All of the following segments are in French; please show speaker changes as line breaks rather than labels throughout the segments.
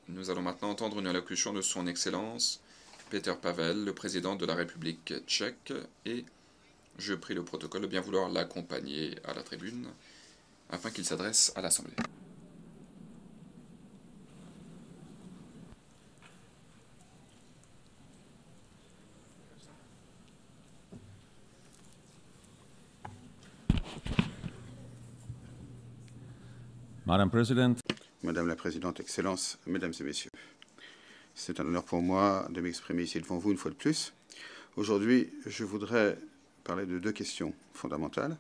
Nous allons maintenant entendre une allocution de son Excellence Petr Pavel, le président de la République tchèque, et je prie le protocole de bien vouloir l'accompagner à la tribune afin qu'il s'adresse à l'Assemblée.
Madame
la Présidente, Excellences, Mesdames et Messieurs, c'est un honneur pour moi de m'exprimer ici devant vous une fois de plus. Aujourd'hui, je voudrais parler de deux questions fondamentales.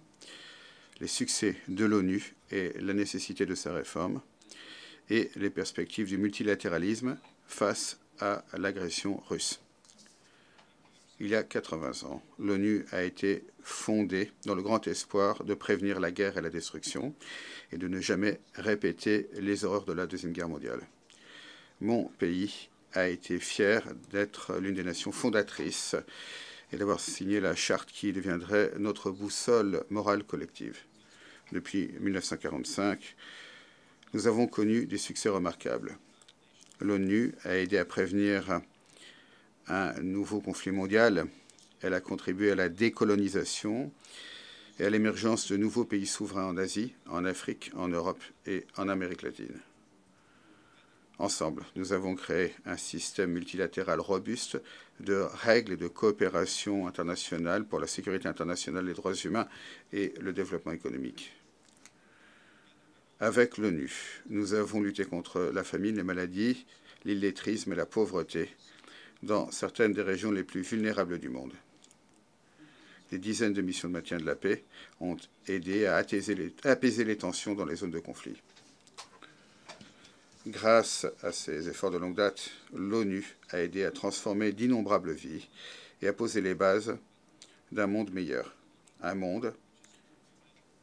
Les succès de l'ONU et la nécessité de sa réforme, et les perspectives du multilatéralisme face à l'agression russe. Il y a 80 ans, l'ONU a été fondée dans le grand espoir de prévenir la guerre et la destruction et de ne jamais répéter les horreurs de la Deuxième Guerre mondiale. Mon pays a été fier d'être l'une des nations fondatrices et d'avoir signé la charte qui deviendrait notre boussole morale collective. Depuis 1945, nous avons connu des succès remarquables. L'ONU a aidé à prévenir un nouveau conflit mondial. Elle a contribué à la décolonisation et à l'émergence de nouveaux pays souverains en Asie, en Afrique, en Europe et en Amérique latine. Ensemble, nous avons créé un système multilatéral robuste de règles et de coopération internationale pour la sécurité internationale, les droits humains et le développement économique. Avec l'ONU, nous avons lutté contre la famine, les maladies, l'illettrisme et la pauvreté dans certaines des régions les plus vulnérables du monde. Des dizaines de missions de maintien de la paix ont aidé à apaiser les tensions dans les zones de conflit. Grâce à ces efforts de longue date, l'ONU a aidé à transformer d'innombrables vies et à poser les bases d'un monde meilleur, un monde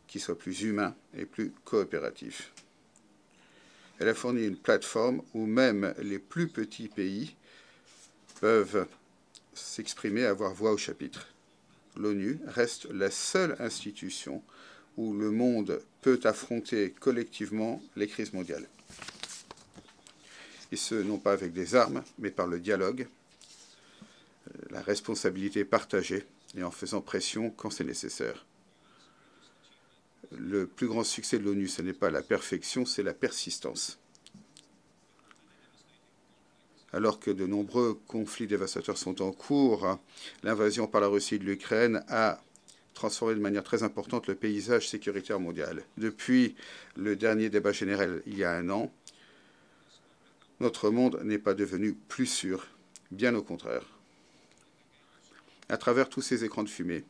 qui soit plus humain et plus coopératif. Elle a fourni une plateforme où même les plus petits pays peuvent s'exprimer et avoir voix au chapitre. L'ONU reste la seule institution où le monde peut affronter collectivement les crises mondiales. Et ce, non pas avec des armes, mais par le dialogue, la responsabilité partagée et en faisant pression quand c'est nécessaire. Le plus grand succès de l'ONU, ce n'est pas la perfection, c'est la persistance. Alors que de nombreux conflits dévastateurs sont en cours, l'invasion par la Russie de l'Ukraine a transformé de manière très importante le paysage sécuritaire mondial. Depuis le dernier débat général il y a un an, notre monde n'est pas devenu plus sûr, bien au contraire. À travers tous ces écrans de fumée,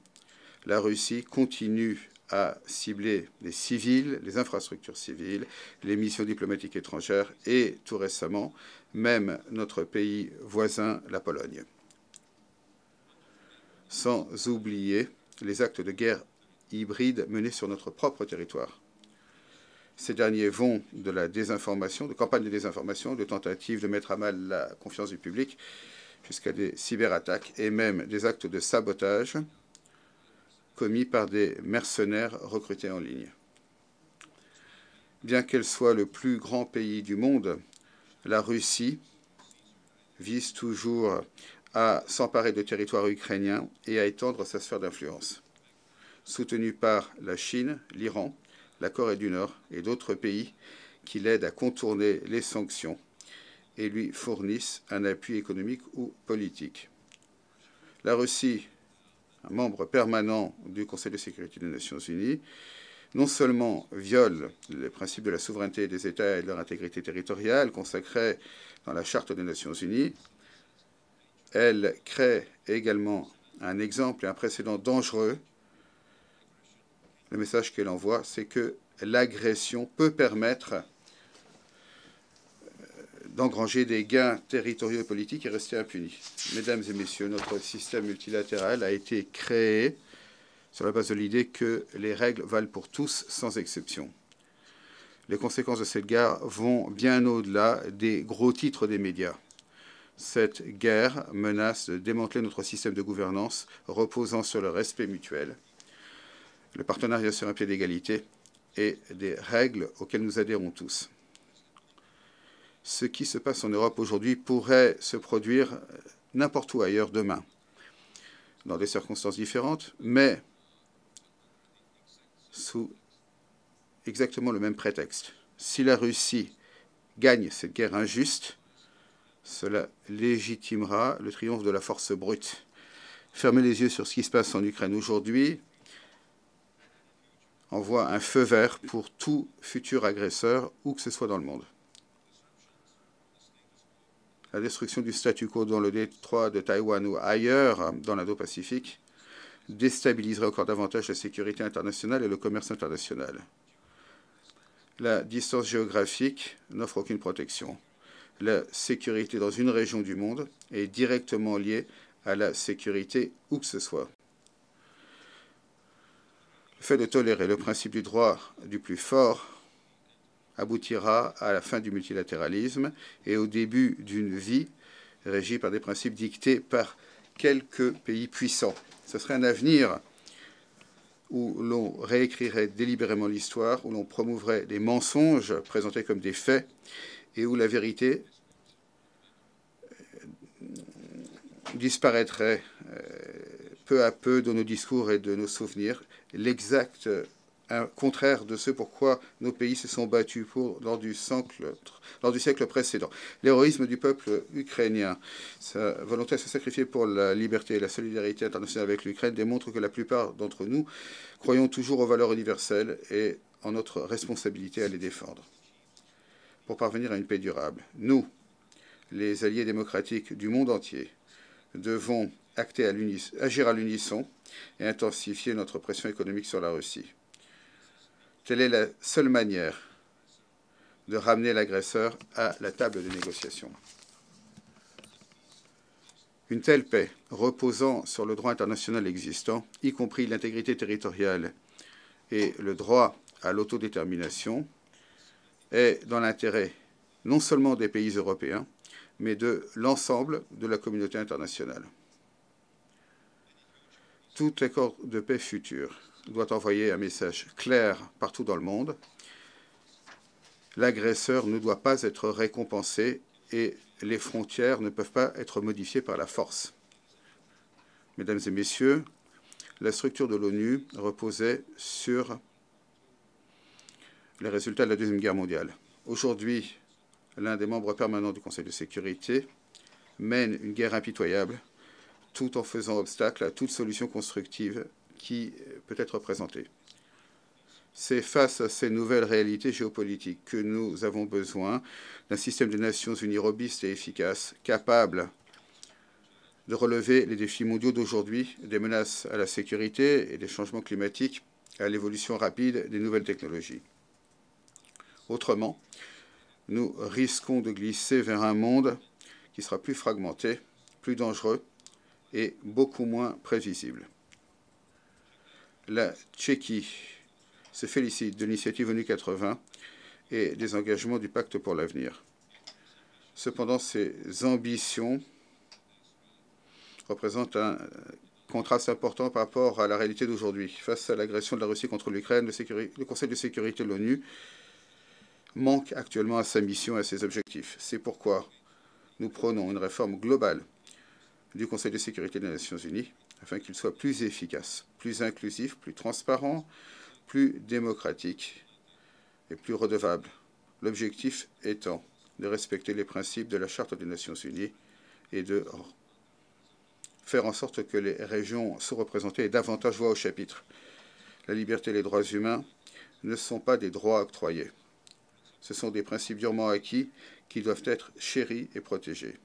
la Russie continue à cibler les civils, les infrastructures civiles, les missions diplomatiques étrangères et, tout récemment, même notre pays voisin, la Pologne. Sans oublier les actes de guerre hybride menés sur notre propre territoire. Ces derniers vont de la désinformation, de campagnes de désinformation, de tentatives de mettre à mal la confiance du public, jusqu'à des cyberattaques et même des actes de sabotage commis par des mercenaires recrutés en ligne. Bien qu'elle soit le plus grand pays du monde, la Russie vise toujours à s'emparer de territoires ukrainiens et à étendre sa sphère d'influence. Soutenue par la Chine, l'Iran, la Corée du Nord et d'autres pays qui l'aident à contourner les sanctions et lui fournissent un appui économique ou politique. La Russie, un membre permanent du Conseil de sécurité des Nations Unies, non seulement viole les principes de la souveraineté des États et de leur intégrité territoriale consacrés dans la Charte des Nations Unies, elle crée également un exemple et un précédent dangereux. Le message qu'elle envoie, c'est que l'agression peut permettre d'engranger des gains territoriaux et politiques et rester impuni. Mesdames et messieurs, notre système multilatéral a été créé sur la base de l'idée que les règles valent pour tous sans exception. Les conséquences de cette guerre vont bien au-delà des gros titres des médias. Cette guerre menace de démanteler notre système de gouvernance reposant sur le respect mutuel, le partenariat sur un pied d'égalité et des règles auxquelles nous adhérons tous. Ce ce qui se passe en Europe aujourd'hui pourrait se produire n'importe où ailleurs demain, dans des circonstances différentes, mais sous exactement le même prétexte. Si la Russie gagne cette guerre injuste, cela légitimera le triomphe de la force brute. Fermer les yeux sur ce qui se passe en Ukraine aujourd'hui envoie un feu vert pour tout futur agresseur, où que ce soit dans le monde. La destruction du statu quo dans le détroit de Taïwan ou ailleurs dans l'Indo-Pacifique déstabiliserait encore davantage la sécurité internationale et le commerce international. La distance géographique n'offre aucune protection. La sécurité dans une région du monde est directement liée à la sécurité où que ce soit. Le fait de tolérer le principe du droit du plus fort aboutira à la fin du multilatéralisme et au début d'une vie régie par des principes dictés par quelques pays puissants. Ce serait un avenir où l'on réécrirait délibérément l'histoire, où l'on promouvrait des mensonges présentés comme des faits et où la vérité disparaîtrait peu à peu de nos discours et de nos souvenirs, l'exact contraire de ce pourquoi nos pays se sont battus lors du siècle précédent. L'héroïsme du peuple ukrainien, sa volonté à se sacrifier pour la liberté et la solidarité internationale avec l'Ukraine démontre que la plupart d'entre nous croyons toujours aux valeurs universelles et en notre responsabilité à les défendre. Pour parvenir à une paix durable, nous, les alliés démocratiques du monde entier, devons agir à l'unisson et intensifier notre pression économique sur la Russie. Telle est la seule manière de ramener l'agresseur à la table de négociation. Une telle paix, reposant sur le droit international existant, y compris l'intégrité territoriale et le droit à l'autodétermination, est dans l'intérêt non seulement des pays européens, mais de l'ensemble de la communauté internationale. Tout accord de paix futur doit envoyer un message clair partout dans le monde. L'agresseur ne doit pas être récompensé et les frontières ne peuvent pas être modifiées par la force. Mesdames et messieurs, la structure de l'ONU reposait sur les résultats de la Deuxième Guerre mondiale. Aujourd'hui, l'un des membres permanents du Conseil de sécurité mène une guerre impitoyable tout en faisant obstacle à toute solution constructive qui peut être présentée. C'est face à ces nouvelles réalités géopolitiques que nous avons besoin d'un système des Nations Unies robuste et efficace, capable de relever les défis mondiaux d'aujourd'hui, des menaces à la sécurité et des changements climatiques à l'évolution rapide des nouvelles technologies. Autrement, nous risquons de glisser vers un monde qui sera plus fragmenté, plus dangereux et beaucoup moins prévisible. La Tchéquie se félicite de l'initiative ONU 80 et des engagements du Pacte pour l'avenir. Cependant, ces ambitions représentent un contraste important par rapport à la réalité d'aujourd'hui. Face à l'agression de la Russie contre l'Ukraine, le Conseil de sécurité de l'ONU manque actuellement à sa mission et à ses objectifs. C'est pourquoi nous prônons une réforme globale du Conseil de sécurité des Nations Unies afin qu'il soit plus efficace, plus inclusif, plus transparent, plus démocratique et plus redevable. L'objectif étant de respecter les principes de la Charte des Nations Unies et de faire en sorte que les régions sous-représentées aient davantage voix au chapitre. La liberté et les droits humains ne sont pas des droits octroyés. Ce sont des principes durement acquis qui doivent être chéris et protégés.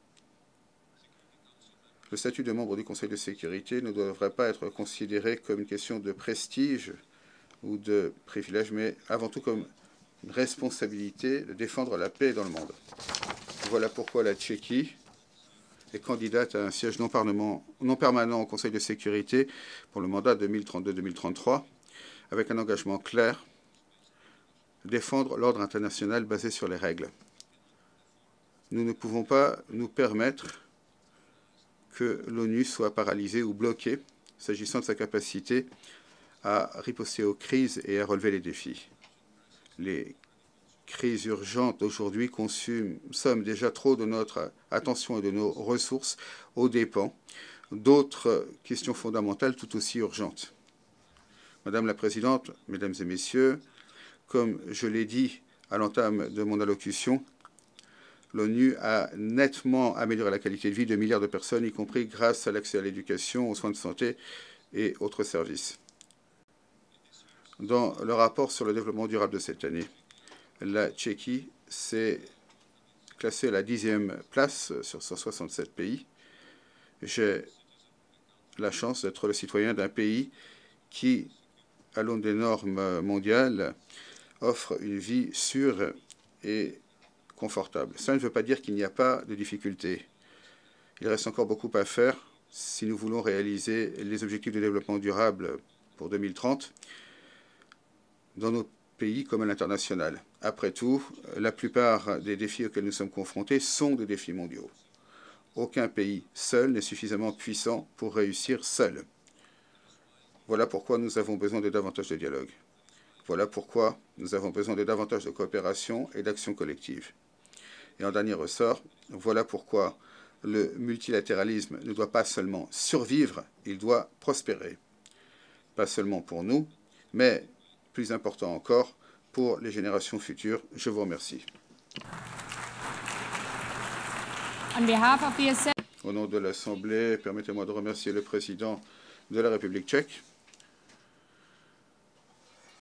Le statut de membre du Conseil de sécurité ne devrait pas être considéré comme une question de prestige ou de privilège, mais avant tout comme une responsabilité de défendre la paix dans le monde. Voilà pourquoi la Tchéquie est candidate à un siège non permanent au Conseil de sécurité pour le mandat 2032-2033, avec un engagement clair, défendre l'ordre international basé sur les règles. Nous ne pouvons pas nous permettre que l'ONU soit paralysée ou bloquée s'agissant de sa capacité à riposter aux crises et à relever les défis. Les crise urgente d'aujourd'hui consomme déjà trop de notre attention et de nos ressources aux dépens d'autres questions fondamentales tout aussi urgentes. Madame la Présidente, Mesdames et Messieurs, comme je l'ai dit à l'entame de mon allocution, l'ONU a nettement amélioré la qualité de vie de milliards de personnes, y compris grâce à l'accès à l'éducation, aux soins de santé et autres services. Dans le rapport sur le développement durable de cette année, la Tchéquie s'est classée à la 10e place sur 167 pays. J'ai la chance d'être le citoyen d'un pays qui, à l'aune des normes mondiales, offre une vie sûre et confortable. Ça ne veut pas dire qu'il n'y a pas de difficultés. Il reste encore beaucoup à faire si nous voulons réaliser les objectifs de développement durable pour 2030 dans nos pays comme à l'international. Après tout, la plupart des défis auxquels nous sommes confrontés sont des défis mondiaux. Aucun pays seul n'est suffisamment puissant pour réussir seul. Voilà pourquoi nous avons besoin de davantage de dialogue. Voilà pourquoi nous avons besoin de davantage de coopération et d'action collective. Et en dernier ressort, voilà pourquoi le multilatéralisme ne doit pas seulement survivre, il doit prospérer. Pas seulement pour nous, mais plus important encore, pour les générations futures. Je vous remercie. Au nom de l'Assemblée, permettez-moi de remercier le président de la République tchèque,